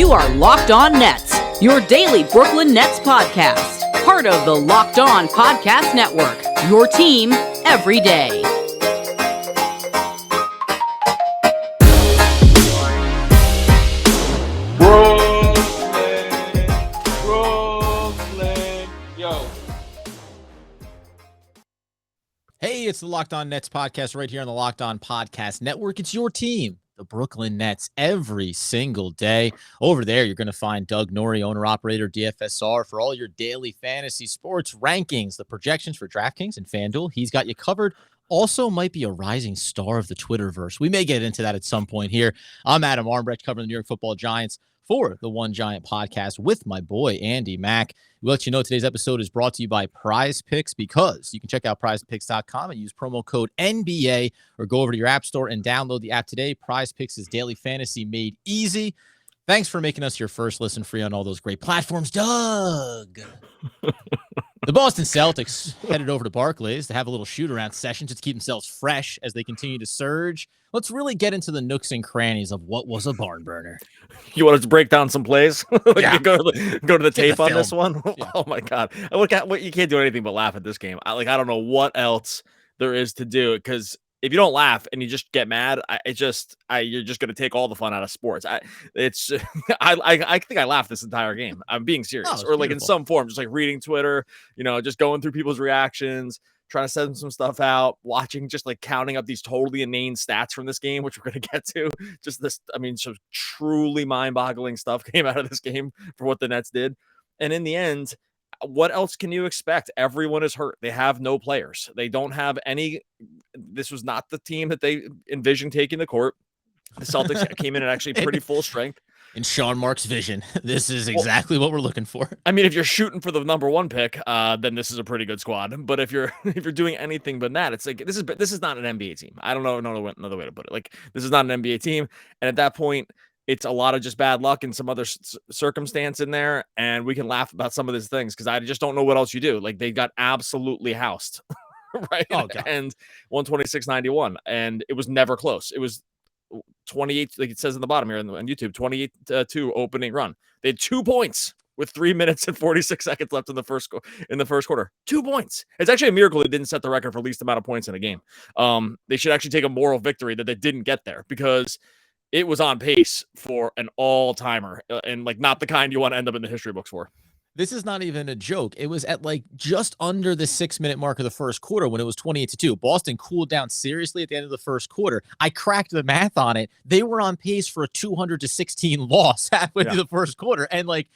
You are Locked On Nets, your daily Brooklyn Nets podcast. Part of the Locked On Podcast Network, your team every day. Brooklyn, yo. Hey, it's the Locked On Nets podcast right here on the Locked On Podcast Network. It's your team, the Brooklyn Nets, every single day. Over there, you're going to find Doug Norrie, owner-operator, DFSR, for all your daily fantasy sports rankings, the projections for DraftKings and FanDuel. He's got you covered. Also might be a rising star of the Twitterverse. We may get into that at some point here. I'm Adam Armbrecht, covering the New York Football Giants for the One Giant podcast with my boy, Andy Mack. We'll let you know today's episode is brought to you by Prize Picks, because you can check out prizepicks.com and use promo code NBA, or go over to your app store and download the app today. Prize Picks is daily fantasy made easy. Thanks for making us your first listen free on all those great platforms, Doug. The Boston Celtics headed over to Barclays to have a little shoot-around session to keep themselves fresh as they continue to surge. Let's really get into the nooks and crannies of what was a barn burner. You want us to break down some plays? Yeah. go to the tape on this one. Yeah. Oh my god! You can't do anything but laugh at this game. I don't know what else there is to do, because if you don't laugh and you just get mad, you're just going to take all the fun out of sports. I think I laughed this entire game. I'm being serious, or like beautiful. In some form, just like reading Twitter, just going through people's reactions, trying to send some stuff out, watching, just like counting up these totally inane stats from this game, which we're going to get to. Just this, some truly mind-boggling stuff came out of this game for what the Nets did. And in the end, what else can you expect? Everyone is hurt. They have no players. They don't have any. This was not the team that they envisioned taking the court. The Celtics came in at actually pretty full strength. In Sean Mark's vision, this is exactly what we're looking for. I mean, if you're shooting for the number one pick, then this is a pretty good squad. But if you're doing anything but that, it's like this is not an NBA team. I don't know another way to put it. Like, this is not an NBA team, and at that point, it's a lot of just bad luck and some other circumstance in there, and we can laugh about some of these things because I just don't know what else you do. Like, they got absolutely housed, right? Oh, God. And 126-91, and it was never close. It was 28, like it says in the bottom here on YouTube, 28-2 opening run. They had 2 points with 3 minutes and 46 seconds left in the first quarter. 2 points. It's actually a miracle they didn't set the record for least amount of points in a game. They should actually take a moral victory that they didn't get there, because it was on pace for an all-timer, and like not the kind you want to end up in the history books for. This is not even a joke. It was at like just under the 6-minute mark of the first quarter when it was 28-2. Boston cooled down seriously at the end of the first quarter. I cracked the math on it. They were on pace for a 200-16 loss halfway through the first quarter. And like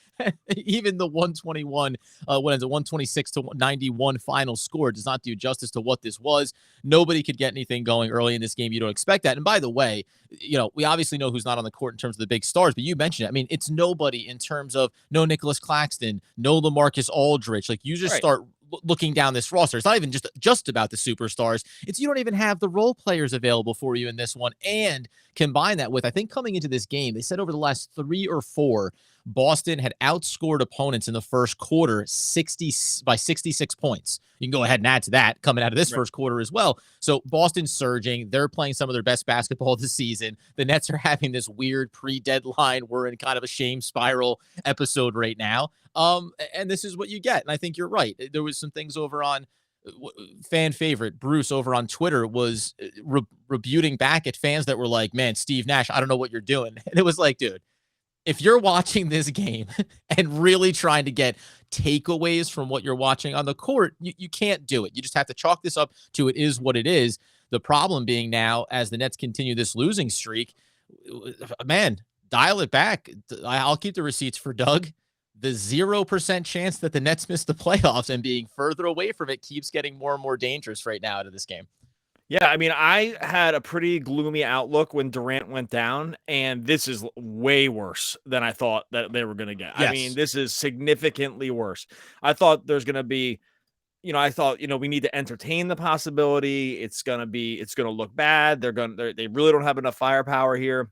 even the 121, what is it, 126-91 final score does not do justice to what this was. Nobody could get anything going early in this game. You don't expect that. And by the way, we obviously know who's not on the court in terms of the big stars, but you mentioned it. I mean, it's nobody in terms of no Nicholas Claxton, no LaMarcus Aldridge. Like, you just start looking down this roster. It's not even just about the superstars. It's, you don't even have the role players available for you in this one. And combine that with, I think coming into this game, they said over the last 3 or 4, Boston had outscored opponents in the first quarter by 66 points. You can go ahead and add to that coming out of this first quarter as well. So Boston's surging. They're playing some of their best basketball this season. The Nets are having this weird pre-deadline, we're in kind of a shame spiral episode right now. And this is what you get. And I think you're right. There was some things over on fan favorite Bruce over on Twitter was rebuting back at fans that were like, man, Steve Nash, I don't know what you're doing. And it was like, dude, if you're watching this game and really trying to get takeaways from what you're watching on the court, you can't do it. You just have to chalk this up to it is what it is. The problem being now, as the Nets continue this losing streak, man, dial it back. I'll keep the receipts for Doug. The 0% chance that the Nets miss the playoffs and being further away from it keeps getting more and more dangerous right now out of this game. Yeah, I mean, I had a pretty gloomy outlook when Durant went down, and this is way worse than I thought that they were going to get. Yes. I mean, this is significantly worse. I thought there's going to be, we need to entertain the possibility. It's going to look bad. They really don't have enough firepower here.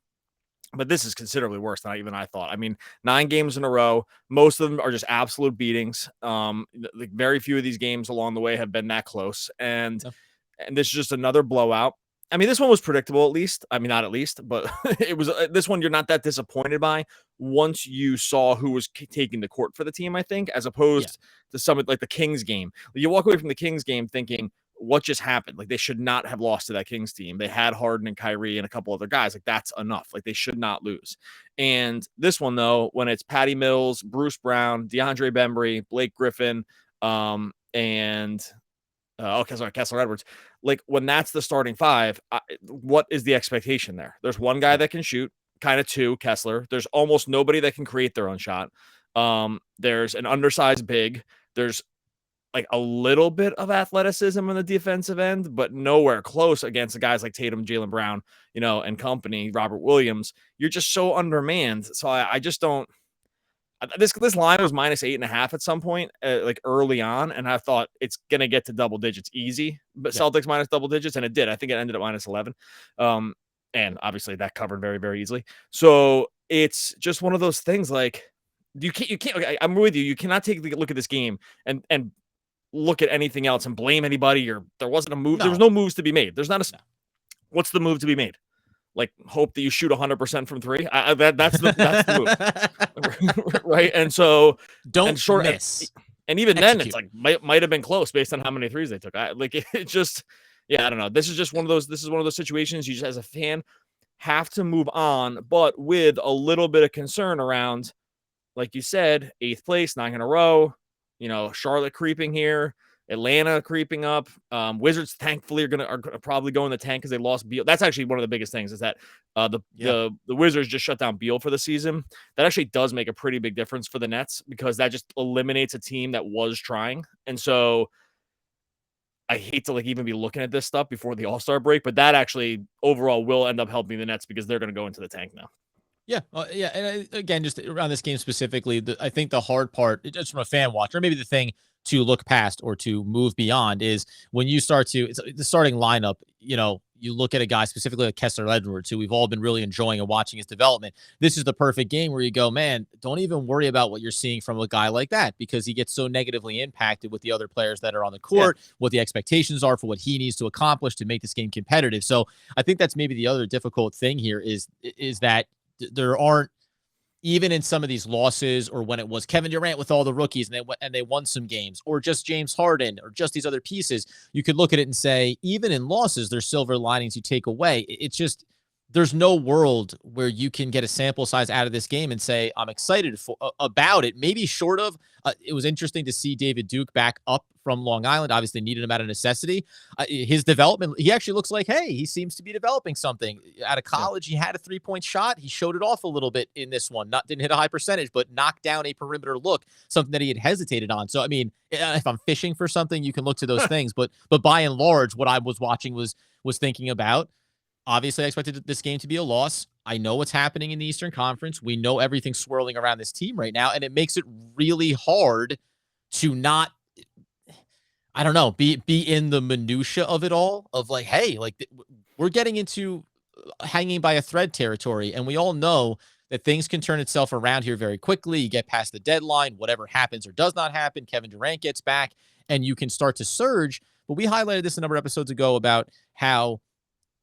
But this is considerably worse than even I thought. I mean, 9 games in a row. Most of them are just absolute beatings. Very few of these games along the way have been that close. And this is just another blowout. I mean, this one was predictable, at least. I mean, not at least, but it was this one you're not that disappointed by once you saw who was taking the court for the team, I think, as Yeah. opposed to some like the Kings game. You walk away from the Kings game thinking, what just happened? Like, they should not have lost to that Kings team. They had Harden and Kyrie and a couple other guys. Like, that's enough. Like, they should not lose. And this one, though, when it's Patty Mills, Bruce Brown, DeAndre Bembry, Blake Griffin, and Kessler Edwards. Like, when that's the starting five, what is the expectation there? There's one guy that can shoot, kind of two, Kessler. There's almost nobody that can create their own shot. There's an undersized big. There's like a little bit of athleticism on the defensive end, but nowhere close against the guys like Tatum, Jaylen Brown, and company, Robert Williams. You're just so undermanned. So I just don't. This line was -8.5 at some point, like early on, and I thought it's gonna get to double digits easy, but Celtics minus double digits, and it did. I think it ended at -11, and obviously that covered very, very easily. So it's just one of those things. Like, you can't. Okay, I'm with you. You cannot take a look at this game and look at anything else and blame anybody. Or there wasn't a move. There was no moves to be made. There's not a. What's the move to be made? Like, hope that you shoot 100% from three. That's the move, right? And so don't miss. And even then, it's like might have been close based on how many threes they took. It just, I don't know. This is just one of those. This is one of those situations you just, as a fan, have to move on, but with a little bit of concern around, like you said, 8th place, 9 in a row. Charlotte creeping here. Atlanta creeping up. Wizards thankfully are probably going the tank because they lost Beal. That's actually one of the biggest things, is that the Wizards just shut down Beal for the season. That actually does make a pretty big difference for the Nets, because that just eliminates a team that was trying. And so I hate to even be looking at this stuff before the All-Star break, but that actually overall will end up helping the Nets, because they're going to go into the tank now. Yeah. And again, just around this game specifically, I think the hard part, just from a fan watch, or maybe the thing to look past or to move beyond, is when you start to, it's the starting lineup, you look at a guy specifically like Kessler Edwards, who we've all been really enjoying and watching his development. This is the perfect game where you go, man, don't even worry about what you're seeing from a guy like that, because he gets so negatively impacted with the other players that are on the court, what the expectations are for what he needs to accomplish to make this game competitive. So I think that's maybe the other difficult thing here is that there aren't, even in some of these losses, or when it was Kevin Durant with all the rookies and they won some games, or just James Harden, or just these other pieces, you could look at it and say, even in losses, there's silver linings you take away. It's just, there's no world where you can get a sample size out of this game and say, I'm excited about it. Maybe short of, it was interesting to see David Duke back up from Long Island. Obviously needed him out of necessity. His development, he actually looks like, hey, he seems to be developing something. Out of college, he had a 3-point shot. He showed it off a little bit in this one. Didn't hit a high percentage, but knocked down a perimeter look, something that he had hesitated on. So, I mean, if I'm fishing for something, you can look to those things. But by and large, what I was watching was thinking about, obviously, I expected this game to be a loss. I know what's happening in the Eastern Conference. We know everything's swirling around this team right now, and it makes it really hard to not, I don't know, be in the minutia of it all, of like, hey, like, we're getting into hanging by a thread territory, and we all know that things can turn itself around here very quickly. You get past the deadline, whatever happens or does not happen, Kevin Durant gets back, and you can start to surge. But we highlighted this a number of episodes ago about how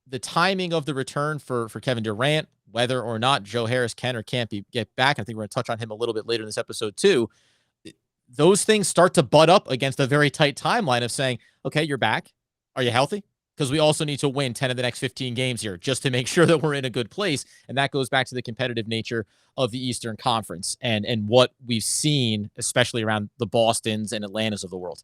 the timing of the return for Kevin Durant, whether or not Joe Harris can or can't get back, I think we're going to touch on him a little bit later in this episode too, those things start to butt up against a very tight timeline of saying, okay, you're back. Are you healthy? Because we also need to win 10 of the next 15 games here just to make sure that we're in a good place. And that goes back to the competitive nature of the Eastern Conference and what we've seen, especially around the Bostons and Atlantas of the world.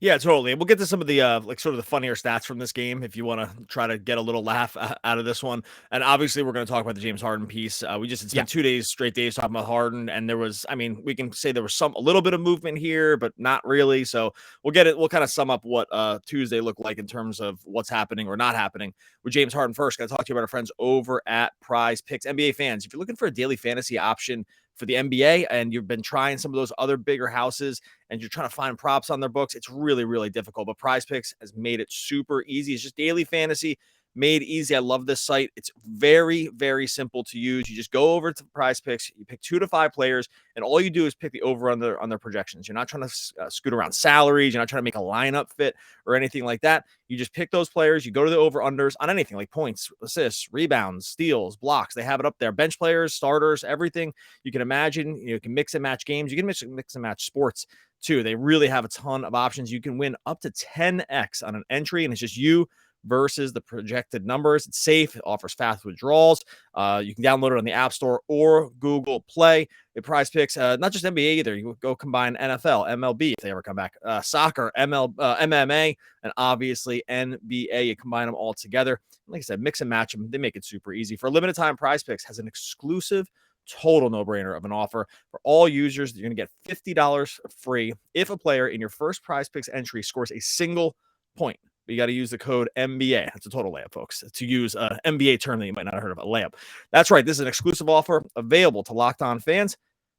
Yeah, totally. We'll get to some of the sort of the funnier stats from this game if you want to try to get a little laugh out of this one. And obviously, we're going to talk about the James Harden piece. We just spent 2 straight days talking about Harden, and there was, I mean, we can say there was a little bit of movement here, but not really. So we'll get it. We'll kind of sum up what Tuesday looked like in terms of what's happening or not happening with James Harden first. Going to talk to you about our friends over at Prize Picks. NBA fans, if you're looking for a daily fantasy option for the NBA and you've been trying some of those other bigger houses and you're trying to find props on their books, it's really, really difficult. But Prize Picks has made it super easy. It's just daily fantasy made easy. I love this site. It's very, very simple to use. You just go over to Prize Picks, you pick 2 to 5 players, and all you do is pick the over on their projections. You're not trying to scoot around salaries. You're not trying to make a lineup fit or anything like that. You just pick those players. You go to the over unders on anything like points, assists, rebounds, steals, blocks. They have it up there. Bench players, starters, everything you can imagine. You can mix and match games. You can mix and match sports too. They really have a ton of options. You can win up to 10x on an entry, and it's just you versus the projected numbers. It's safe. It offers fast withdrawals. You can download it on the App Store or Google Play. It Prize Picks, not just NBA either. You go combine NFL, MLB if they ever come back, soccer, MMA, and obviously NBA. You combine them all together. Like I said, mix and match them. They make it super easy. For a limited time, Prize Picks has an exclusive total no-brainer of an offer for all users. You're going to get $50 free if a player in your first Prize Picks entry scores a single point. But you got to use the code NBA. That's a total layup, folks, to use an NBA term that you might not have heard of, a layup. That's right. This is an exclusive offer available to Locked On fans.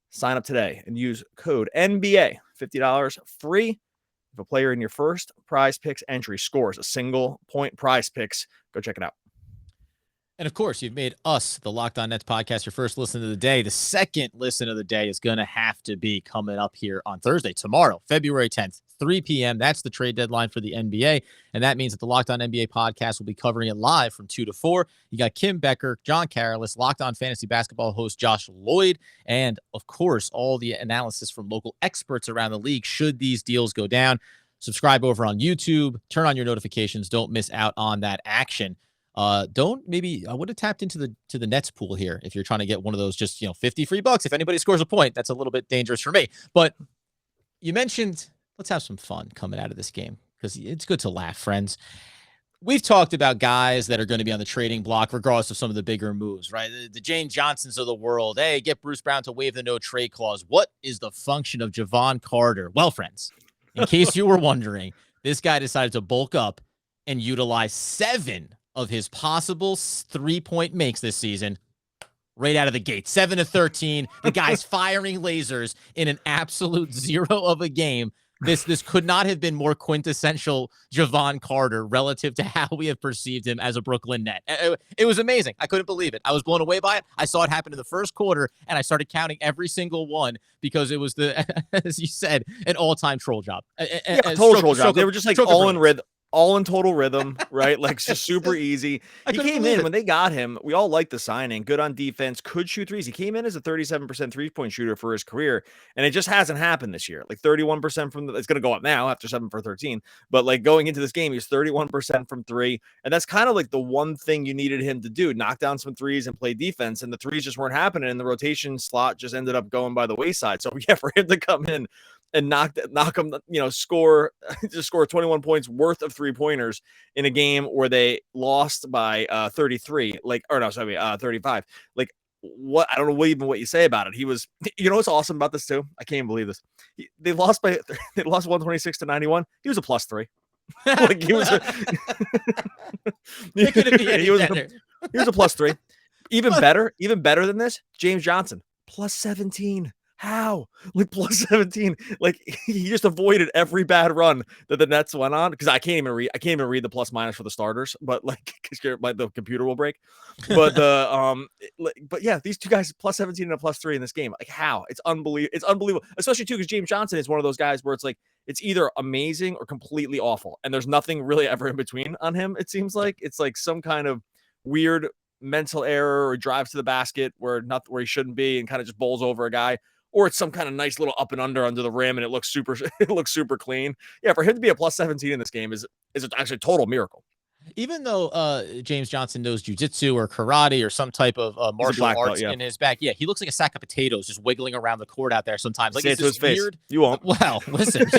Sign up today and use code NBA. $50 free if a player in your first Prize Picks entry scores a single point. Prize Picks. Go check it out. And of course, you've made us, the Locked On Nets podcast, your first listen of the day. The second listen of the day is going to have to be coming up here on Thursday, tomorrow, February 10th, 3 p.m. That's the trade deadline for the NBA. And that means that the Locked On NBA podcast will be covering it live from 2 to 4. You got Kim Becker, John Carolus, Locked On Fantasy Basketball host Josh Lloyd, and of course, all the analysis from local experts around the league should these deals go down. Subscribe over on YouTube. Turn on your notifications. Don't miss out on that action. I would have tapped into the Nets pool here if you're trying to get one of those just, 50 free bucks. If anybody scores a point, that's a little bit dangerous for me. But you mentioned, let's have some fun coming out of this game because it's good to laugh, friends. We've talked about guys that are going to be on the trading block regardless of some of the bigger moves, right? The James Johnsons of the world. Hey, get Bruce Brown to waive the no trade clause. What is the function of Jevon Carter? Well, friends, in case you were wondering, this guy decided to bulk up and utilize 7 of his possible 3-point makes this season right out of the gate. 7 to 13. The guy's firing lasers in an absolute zero of a game. This could not have been more quintessential Jevon Carter relative to how we have perceived him as a Brooklyn Net. It was amazing. I couldn't believe it. I was blown away by it. I saw it happen in the first quarter, and I started counting every single one because it was as you said, an all-time troll job. Total troll job. They were just like all in total rhythm, right? Like just super easy. He came in when they got him. We all liked the signing. Good on defense. Could shoot threes. He came in as a 37% 3-point shooter for his career, and it just hasn't happened this year. Like 31% from it's going to go up now after 7 for 13. But like going into this game, he's 31% from 3, and that's kind of like the one thing you needed him to do: knock down some threes and play defense. And the threes just weren't happening, and the rotation slot just ended up going by the wayside. So yeah, for him to come in and knock them, score 21 points worth of 3-pointers in a game where they lost by 33, 35. Like, what? I don't know what you say about it. He was, what's awesome about this too? I can't believe this. They lost 126 to 91. He was a +3. Like he was he was a +3. Even better than this, James Johnson, +17. How? Like +17. Like he just avoided every bad run that the Nets went on. Because I can't even read the plus minus for the starters, but like the computer will break. But but yeah, these two guys +17 and a +3 in this game. Like how? It's unbelievable. It's unbelievable. Especially too, because James Johnson is one of those guys where it's like it's either amazing or completely awful. And there's nothing really ever in between on him. It seems like it's like some kind of weird mental error or drives to the basket where he shouldn't be and kind of just bowls over a guy. Or it's some kind of nice little up and under the rim, and it looks super clean. Yeah, for him to be a +17 in this game is actually a total miracle. Even though James Johnson knows jiu-jitsu or karate or some type of martial arts in his back, yeah, he looks like a sack of potatoes just wiggling around the court out there sometimes. Like, it's this weird. You won't. Well, listen,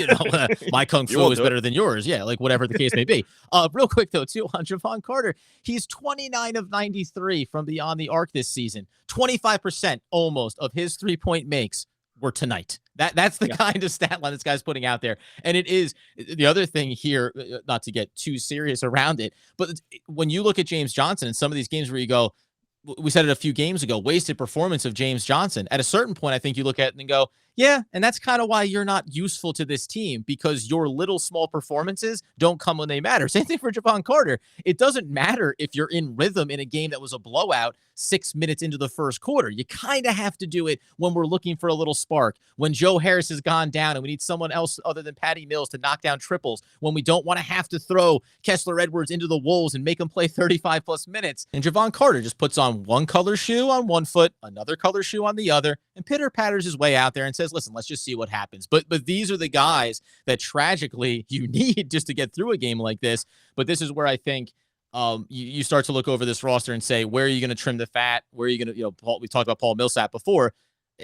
my kung fu is better than yours. Yeah, like whatever the case may be. Real quick though, too, on Jevon Carter, he's 29 of 93 from beyond the arc this season. 25% almost of his 3-point makes were tonight. That's the kind of stat line this guy's putting out there. And it is the other thing here, not to get too serious around it, but when you look at James Johnson in some of these games where you go, we said it a few games ago, wasted performance of James Johnson. At a certain point, I think you look at it and go, Yeah, and that's kind of why you're not useful to this team, because your little small performances don't come when they matter. Same thing for Jevon Carter. It doesn't matter if you're in rhythm in a game that was a blowout 6 minutes into the first quarter. You kind of have to do it when we're looking for a little spark, when Joe Harris has gone down and we need someone else other than Patty Mills to knock down triples, when we don't want to have to throw Kessler Edwards into the wolves and make him play 35 plus minutes. And Jevon Carter just puts on one color shoe on one foot, another color shoe on the other, and pitter patters his way out there and says, listen, let's just see what happens. But these are the guys that tragically you need just to get through a game like this. But this is where I think you start to look over this roster and say, where are you going to trim the fat? Where are you going to, we talked about Paul Millsap before.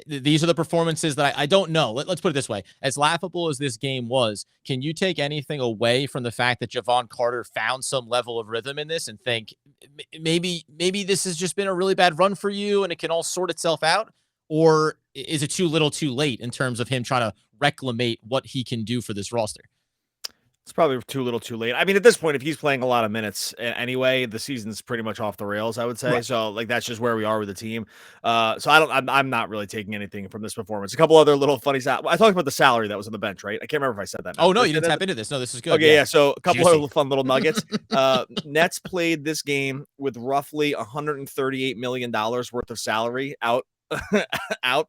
These are the performances that I don't know. Let's put it this way. As laughable as this game was, can you take anything away from the fact that Jevon Carter found some level of rhythm in this and think maybe this has just been a really bad run for you and it can all sort itself out? Or is it too little too late in terms of him trying to reclamate what he can do for this roster? It's probably too little too late. I mean, at this point, if he's playing a lot of minutes anyway, the season's pretty much off the rails, I would say. Right. So like, that's just where we are with the team. So I'm not really taking anything from this performance. A couple other little funny I talked about the salary that was on the bench, right? I can't remember if I said that. Oh, no, you didn't tap into this. No, this is good. Okay, yeah. So a couple of fun little nuggets. Nets played this game with roughly $138 million worth of salary out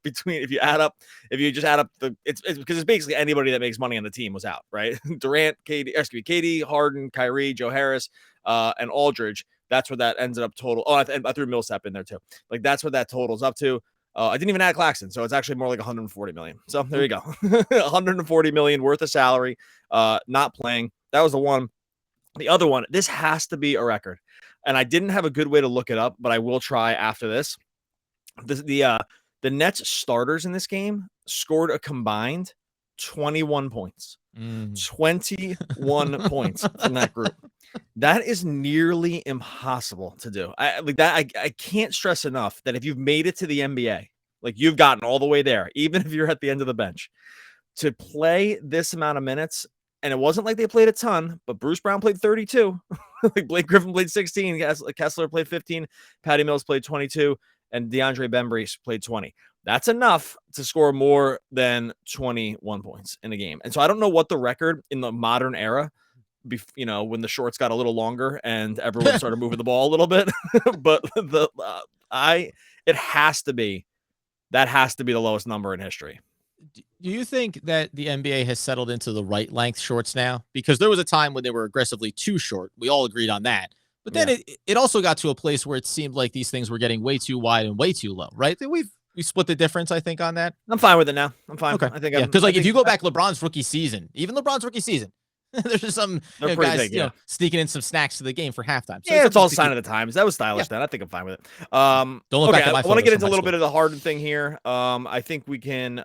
between, if you just add up it's because it's basically anybody that makes money on the team was out, right? Durant, KD, Harden, Kyrie, Joe Harris, and Aldridge. That's what that ended up total. Oh, I threw Millsap in there too. Like, that's what that totals up to. I didn't even add Claxton, so it's actually more like 140 million. So there you go. 140 million worth of salary, not playing. That was the one. The other one, this has to be a record. And I didn't have a good way to look it up, but I will try after this. The Nets starters in this game scored a combined 21 points. 21 points from that group. That is nearly impossible to do. I can't stress enough that if you've made it to the NBA, like, you've gotten all the way there, even if you're at the end of the bench, to play this amount of minutes. And it wasn't like they played a ton, but Bruce Brown played 32. Like, Blake Griffin played 16. Kessler played 15. Patty Mills played 22. And DeAndre Bembry played 20. That's enough to score more than 21 points in a game. And so I don't know what the record in the modern era, when the shorts got a little longer and everyone started moving the ball a little bit, but it has to be the lowest number in history. Do you think that the NBA has settled into the right length shorts now? Because there was a time when they were aggressively too short. We all agreed on that. But then it also got to a place where it seemed like these things were getting way too wide and way too low, right? We split the difference, I think, on that. I'm fine with it now. I'm fine. Okay. I think because if you go back LeBron's rookie season, there's just some guys big, sneaking in some snacks to the game for halftime. So it's all sign of the times. That was stylish then. I think I'm fine with it. Don't look back at my I want to get into a little bit of the Harden thing here. I think we can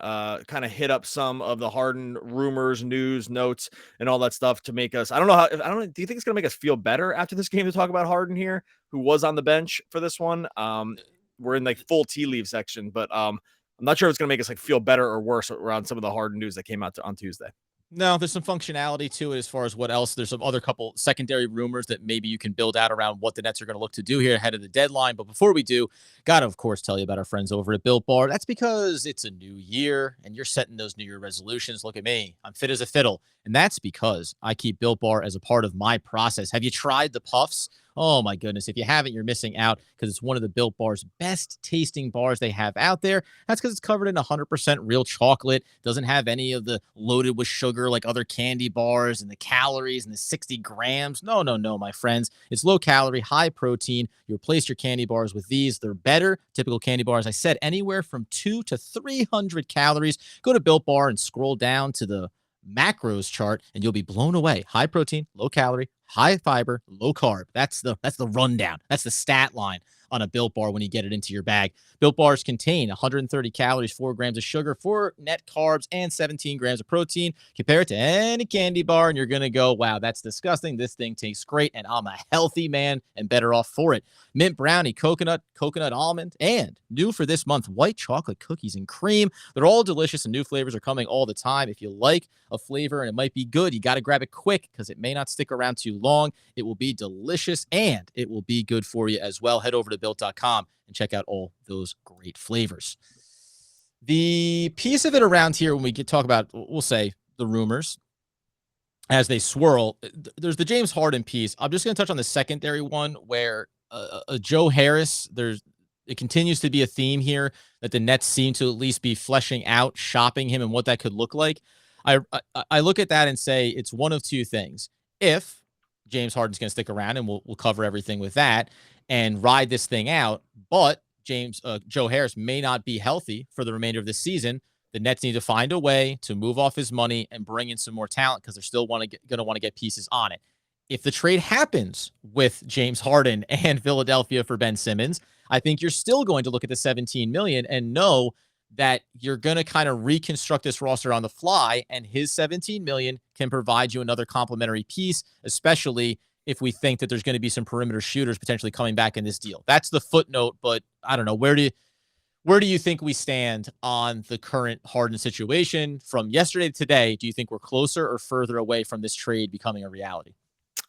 kind of hit up some of the Harden rumors, news, notes, and all that stuff to make us. Do you think it's going to make us feel better after this game to talk about Harden here, who was on the bench for this one? We're in like full tea leaf section, but I'm not sure if it's going to make us like feel better or worse around some of the Harden news that came out on Tuesday. No, there's some functionality to it as far as what else. There's some other couple secondary rumors that maybe you can build out around what the Nets are going to look to do here ahead of the deadline. But before we do, got to, of course, tell you about our friends over at Built Bar. That's because it's a new year and you're setting those New Year resolutions. Look at me. I'm fit as a fiddle. And that's because I keep Built Bar as a part of my process. Have you tried the puffs? Oh, my goodness. If you haven't, you're missing out because it's one of the Built Bar's best tasting bars they have out there. That's because it's covered in 100% real chocolate. Doesn't have any of the loaded with sugar like other candy bars and the calories and the 60 grams. No, my friends. It's low calorie, high protein. You replace your candy bars with these. They're better. Typical candy bars, I said, anywhere from 200 to 300 calories. Go to Built Bar and scroll down to the macros chart and you'll be blown away. High protein, low calorie, high fiber, low carb. That's the rundown. That's the stat line on a Built Bar when you get it into your bag. Built Bars contain 130 calories, 4 grams of sugar, 4 net carbs, and 17 grams of protein. Compare it to any candy bar, and you're going to go, wow, that's disgusting. This thing tastes great, and I'm a healthy man and better off for it. Mint brownie, coconut almond, and new for this month, white chocolate cookies and cream. They're all delicious, and new flavors are coming all the time. If you like a flavor and it might be good, you got to grab it quick because it may not stick around too long. It will be delicious, and it will be good for you as well. Head over to Built.com and check out all those great flavors. The piece of it around here when we talk about, we'll say, the rumors as they swirl, there's the James Harden piece. I'm just going to touch on the secondary one where Joe Harris, it continues to be a theme here that the Nets seem to at least be fleshing out, shopping him and what that could look like. I look at that and say it's one of two things. If James Harden's going to stick around, and we'll cover everything with that and ride this thing out, but Joe Harris may not be healthy for the remainder of the season, the Nets need to find a way to move off his money and bring in some more talent because they're still going to want to get pieces on it. If the trade happens with James Harden and Philadelphia for Ben Simmons, I think you're still going to look at the $17 million and know that you're going to kind of reconstruct this roster on the fly, and his $17 million can provide you another complementary piece, especially if we think that there's going to be some perimeter shooters potentially coming back in this deal. That's the footnote, but I don't know. Where do you think we stand on the current Harden situation from yesterday to today? Do you think we're closer or further away from this trade becoming a reality?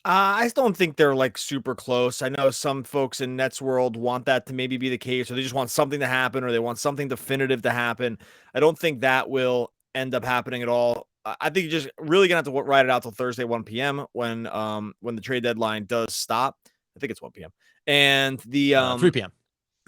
I don't think they're like super close. I know some folks in Nets world want that to maybe be the case, or they just want something to happen, or they want something definitive to happen. I don't think that will end up happening at all. I think you're just really gonna have to ride it out till Thursday, 1 p.m. when the trade deadline does stop. I think it's 1 p.m. and the 3 p.m.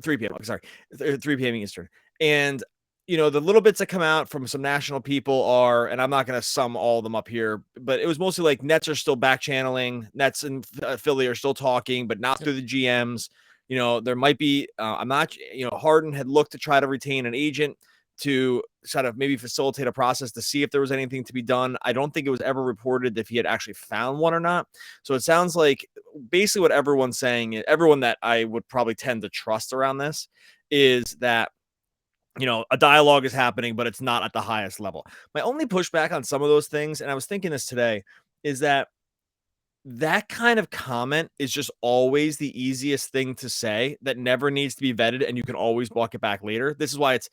3 p.m. Sorry, 3 p.m. Eastern. And the little bits that come out from some national people are, and I'm not going to sum all of them up here, but it was mostly like Nets are still back channeling. Nets and Philly are still talking, but not through the GMs. There might be, I'm not, Harden had looked to try to retain an agent to sort of maybe facilitate a process to see if there was anything to be done. I don't think it was ever reported if he had actually found one or not. So it sounds like basically what everyone's saying, everyone that I would probably tend to trust around this, is that a dialogue is happening, but it's not at the highest level. My only pushback on some of those things, and I was thinking this today, is that kind of comment is just always the easiest thing to say that never needs to be vetted, and you can always walk it back later. This is why it's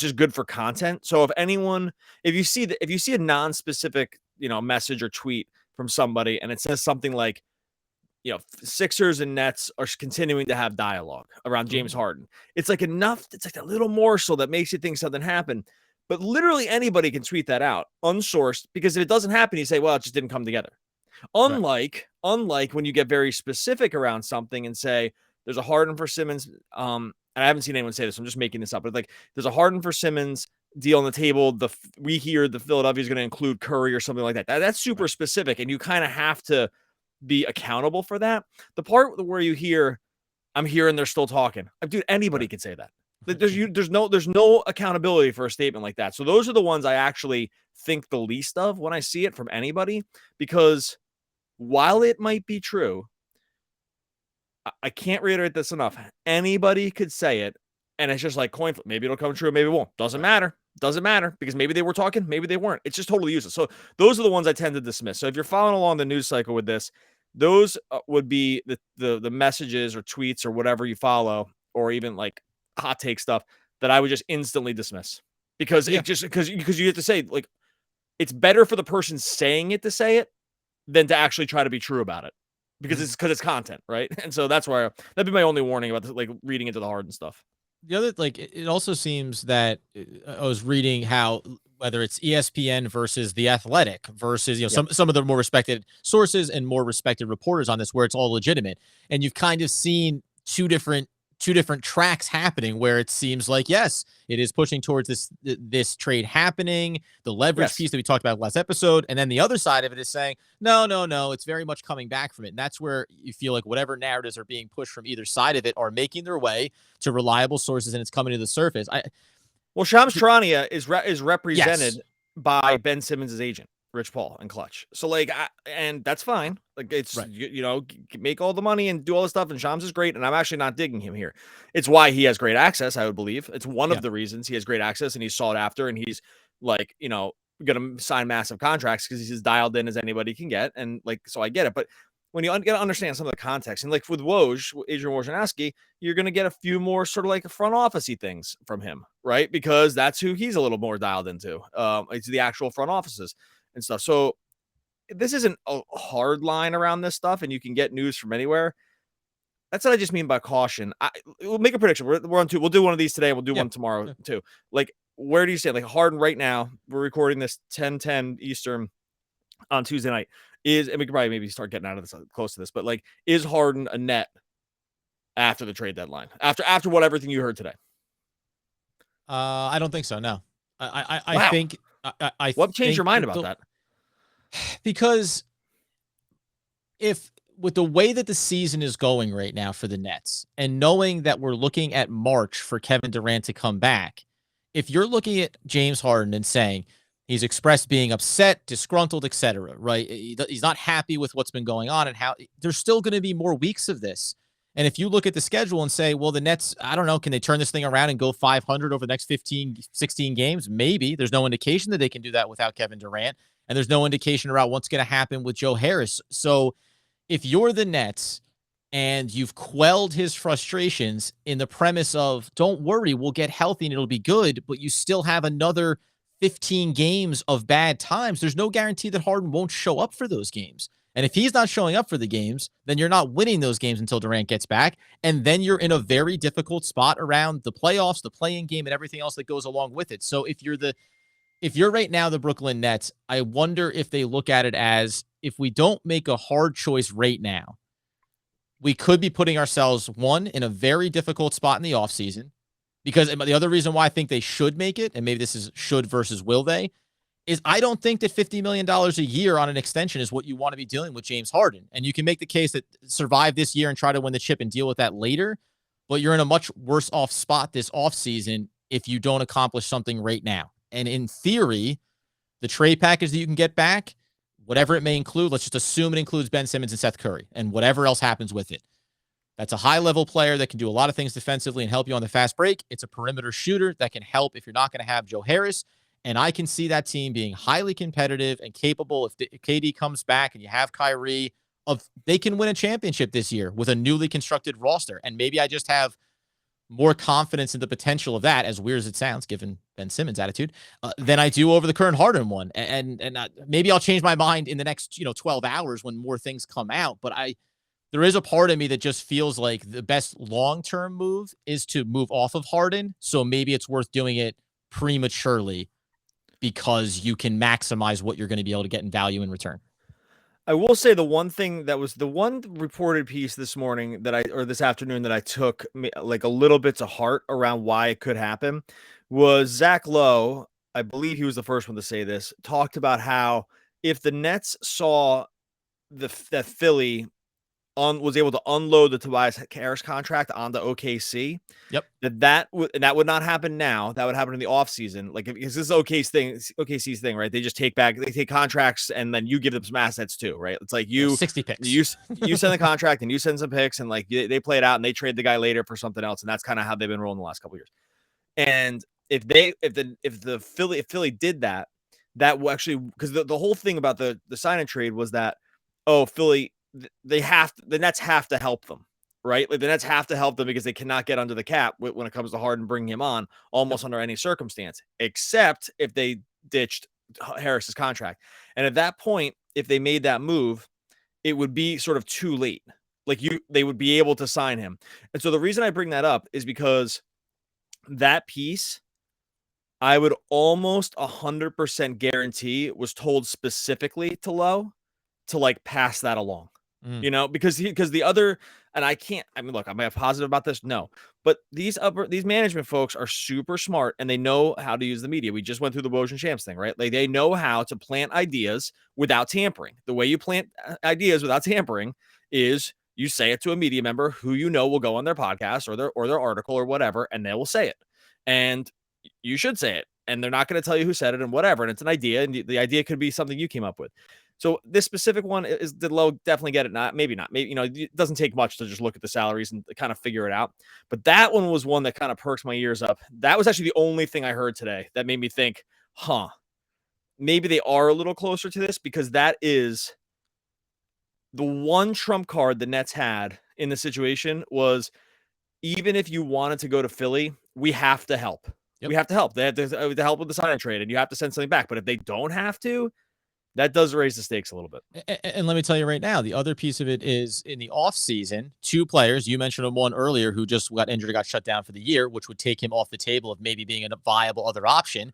just good for content. So if you see a non-specific, message or tweet from somebody and it says something like, Sixers and Nets are continuing to have dialogue around James Harden. It's like enough. It's like a little morsel that makes you think something happened. But literally anybody can tweet that out unsourced, because if it doesn't happen, you say, well, it just didn't come together. Unlike when you get very specific around something and say, there's a Harden for Simmons. And I haven't seen anyone say this. I'm just making this up. But like, there's a Harden for Simmons deal on the table. We hear the Philadelphia is going to include Curry or something like that. That's super specific. And you kind of have to be accountable for that. The part where you hear, I'm hearing they're still talking. Dude, anybody can say that. There's no accountability for a statement like that. So those are the ones I actually think the least of when I see it from anybody, because while it might be true, I can't reiterate this enough. Anybody could say it, and it's just like coin flip. Maybe it'll come true, maybe it won't. Doesn't matter, because maybe they were talking, maybe they weren't. It's just totally useless. So those are the ones I tend to dismiss. So if you're following along the news cycle with this, those would be the messages or tweets or whatever you follow, or even like hot take stuff that I would just instantly dismiss, because because you have to say, like, it's better for the person saying it to say it than to actually try to be true about it, because it's content, right? And so that's why that'd be my only warning about like reading into the Harden stuff. The other, like, it also seems that I was reading how whether it's ESPN versus The Athletic versus some of the more respected sources and more respected reporters on this, where it's all legitimate, and you've kind of seen two different tracks happening, where it seems like, yes, it is pushing towards this trade happening, the leverage piece that we talked about last episode, and then the other side of it is saying no, it's very much coming back from it. And that's where you feel like whatever narratives are being pushed from either side of it are making their way to reliable sources, and it's coming to the surface. Shams Charania is represented by Ben Simmons' agent, Rich Paul, and Clutch. So like, and that's fine. Like, it's make all the money and do all the stuff. And Shams is great, and I'm actually not digging him here. It's why he has great access. I would believe it's one of the reasons he has great access, and he's sought after, and he's like, going to sign massive contracts because he's as dialed in as anybody can get. And like, so I get it, but when you got to understand some of the context, and like with Adrian Wojnarowski, you're going to get a few more sort of like front office-y things from him, right? Because that's who he's a little more dialed into. It's the actual front offices and stuff. So this isn't a hard line around this stuff, and you can get news from anywhere. That's what I just mean by caution. We'll make a prediction. We're on two. We'll do one of these today. We'll do one tomorrow too. Like, where do you stand? Like Harden right now, we're recording this 10:10 Eastern on Tuesday night. And we could probably maybe start getting out of this close to this, but like, is Harden a net after the trade deadline? After what everything you heard today? I don't think so. No, I Wow. think What changed your mind think about that? because if with the way that the season is going right now for the Nets, and knowing that we're looking at March for Kevin Durant to come back, if you're looking at James Harden and saying he's expressed being upset, disgruntled, etc., right? He's not happy with what's been going on and how there's still going to be more weeks of this. And if you look at the schedule and say, well, the Nets, I don't know, can they turn this thing around and go 500 over the next 15, 16 games? Maybe. There's no indication that they can do that without Kevin Durant. And there's no indication around what's going to happen with Joe Harris. So if you're the Nets and you've quelled his frustrations in the premise of, don't worry, we'll get healthy and it'll be good, but you still have another 15 games of bad times, there's no guarantee that Harden won't show up for those games. And if he's not showing up for the games, then you're not winning those games until Durant gets back. And then you're in a very difficult spot around the playoffs, the play-in game, and everything else that goes along with it. So if you're right now the Brooklyn Nets, I wonder if they look at it as, if we don't make a hard choice right now, we could be putting ourselves, one, in a very difficult spot in the offseason. Because the other reason why I think they should make it, and maybe this is should versus will they, is I don't think that $50 million a year on an extension is what you want to be dealing with James Harden. And you can make the case that survive this year and try to win the chip and deal with that later, but you're in a much worse off spot this offseason if you don't accomplish something right now. And in theory, the trade package that you can get back, whatever it may include, let's just assume it includes Ben Simmons and Seth Curry and whatever else happens with it. That's a high-level player that can do a lot of things defensively and help you on the fast break. It's a perimeter shooter that can help if you're not going to have Joe Harris. And I can see that team being highly competitive and capable if KD comes back and you have Kyrie, they can win a championship this year with a newly constructed roster. And maybe I just have more confidence in the potential of that, as weird as it sounds, given Ben Simmons' attitude, than I do over the current Harden one. And maybe I'll change my mind in the next 12 hours when more things come out. But there is a part of me that just feels like the best long-term move is to move off of Harden. So maybe it's worth doing it prematurely because you can maximize what you're going to be able to get in value in return. I will say the one thing that was the one reported piece this morning or this afternoon that I took like a little bit to heart around why it could happen was Zach Lowe. I believe he was the first one to say this, talked about how if the Nets saw that Philly was able to unload the Tobias Harris contract onto OKC. Yep. That would not happen now. That would happen in the offseason. Like, because this is OKC's thing, right? They just take contracts and then you give them some assets too, right? It's like 60 picks. You send the contract and you send some picks and like they play it out and they trade the guy later for something else. And that's kind of how they've been rolling the last couple of years. And if Philly did that, that will actually, because the whole thing about the sign and trade was that, Philly, the Nets have to help them, right? Like the Nets have to help them because they cannot get under the cap when it comes to Harden bringing him on almost under any circumstance, except if they ditched Harris's contract. And at that point, if they made that move, it would be sort of too late. Like they would be able to sign him. And so the reason I bring that up is because that piece, I would almost 100% guarantee was told specifically to Lowe to like pass that along. Because the other, and look, am I positive about this? No, but these management folks are super smart and they know how to use the media. We just went through the Woj and Shams thing, right? Like they know how to plant ideas without tampering. The way you plant ideas without tampering is you say it to a media member who will go on their podcast or their article or whatever, and they will say it. And you should say it. And they're not going to tell you who said it and whatever. And it's an idea, and the idea could be something you came up with. So this specific one did Lowe definitely get it? Maybe not. Maybe, it doesn't take much to just look at the salaries and kind of figure it out. But that one was one that kind of perks my ears up. That was actually the only thing I heard today that made me think, maybe they are a little closer to this, because that is the one trump card the Nets had in the situation was, even if you wanted to go to Philly, we have to help. Yep. We have to help. They have to help with the sign and trade, and you have to send something back. But if they don't have to, That does raise the stakes a little bit. And let me tell you right now, the other piece of it is in the offseason, 2 players, you mentioned one earlier who just got injured or got shut down for the year, which would take him off the table of maybe being a viable other option.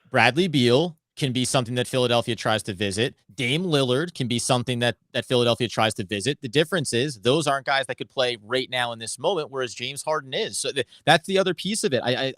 Bradley Beal can be something that Philadelphia tries to visit. Dame Lillard can be something that Philadelphia tries to visit. The difference is those aren't guys that could play right now in this moment, whereas James Harden is. So that's the other piece of it. I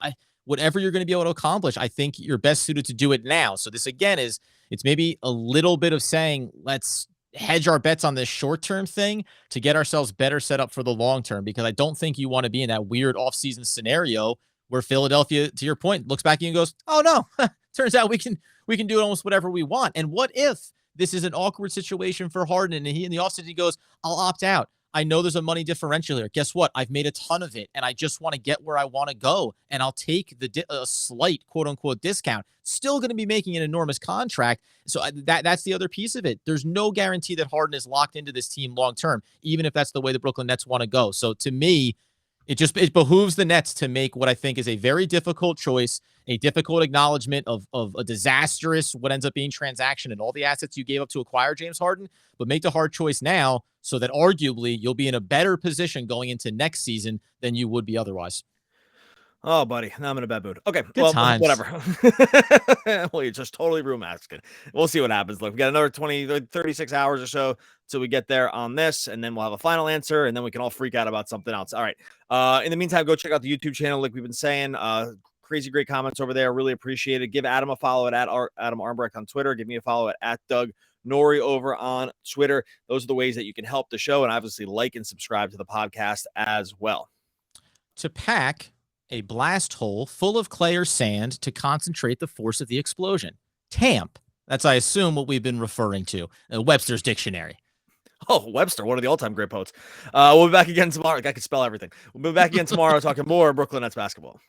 whatever you're going to be able to accomplish, I think you're best suited to do it now. So this again is, it's maybe a little bit of saying, let's hedge our bets on this short-term thing to get ourselves better set up for the long term, because I don't think you want to be in that weird offseason scenario where Philadelphia, to your point, looks back at you and goes, oh no, turns out we can do almost whatever we want. And what if this is an awkward situation for Harden and he in the offseason he goes, I'll opt out. I know there's a money differential here. Guess what? I've made a ton of it, and I just want to get where I want to go, and I'll take a slight quote-unquote discount. Still going to be making an enormous contract. So that's the other piece of it. There's no guarantee that Harden is locked into this team long-term, even if that's the way the Brooklyn Nets want to go. So to me, it behooves the Nets to make what I think is a very difficult choice, a difficult acknowledgement of a disastrous, what ends up being transaction and all the assets you gave up to acquire James Harden, but make the hard choice now so that arguably you'll be in a better position going into next season than you would be otherwise. Oh, buddy, now I'm in a bad mood. Okay, Good times. Whatever. Well, you just totally room asking. We'll see what happens. Look, we got another 36 hours or so till we get there on this, and then we'll have a final answer, and then we can all freak out about something else. All right. In the meantime, go check out the YouTube channel, like we've been saying. Crazy great comments over there. Really appreciate it. Give Adam a follow at Adam Armbrecht on Twitter. Give me a follow at Doug Norrie over on Twitter. Those are the ways that you can help the show, and obviously like and subscribe to the podcast as well. To pack a blast hole full of clay or sand to concentrate the force of the explosion. TAMP. That's, I assume, what we've been referring to. Webster's Dictionary. Oh, Webster, one of the all-time great poets. We'll be back again tomorrow. I can spell everything. We'll be back again tomorrow talking more Brooklyn Nets basketball.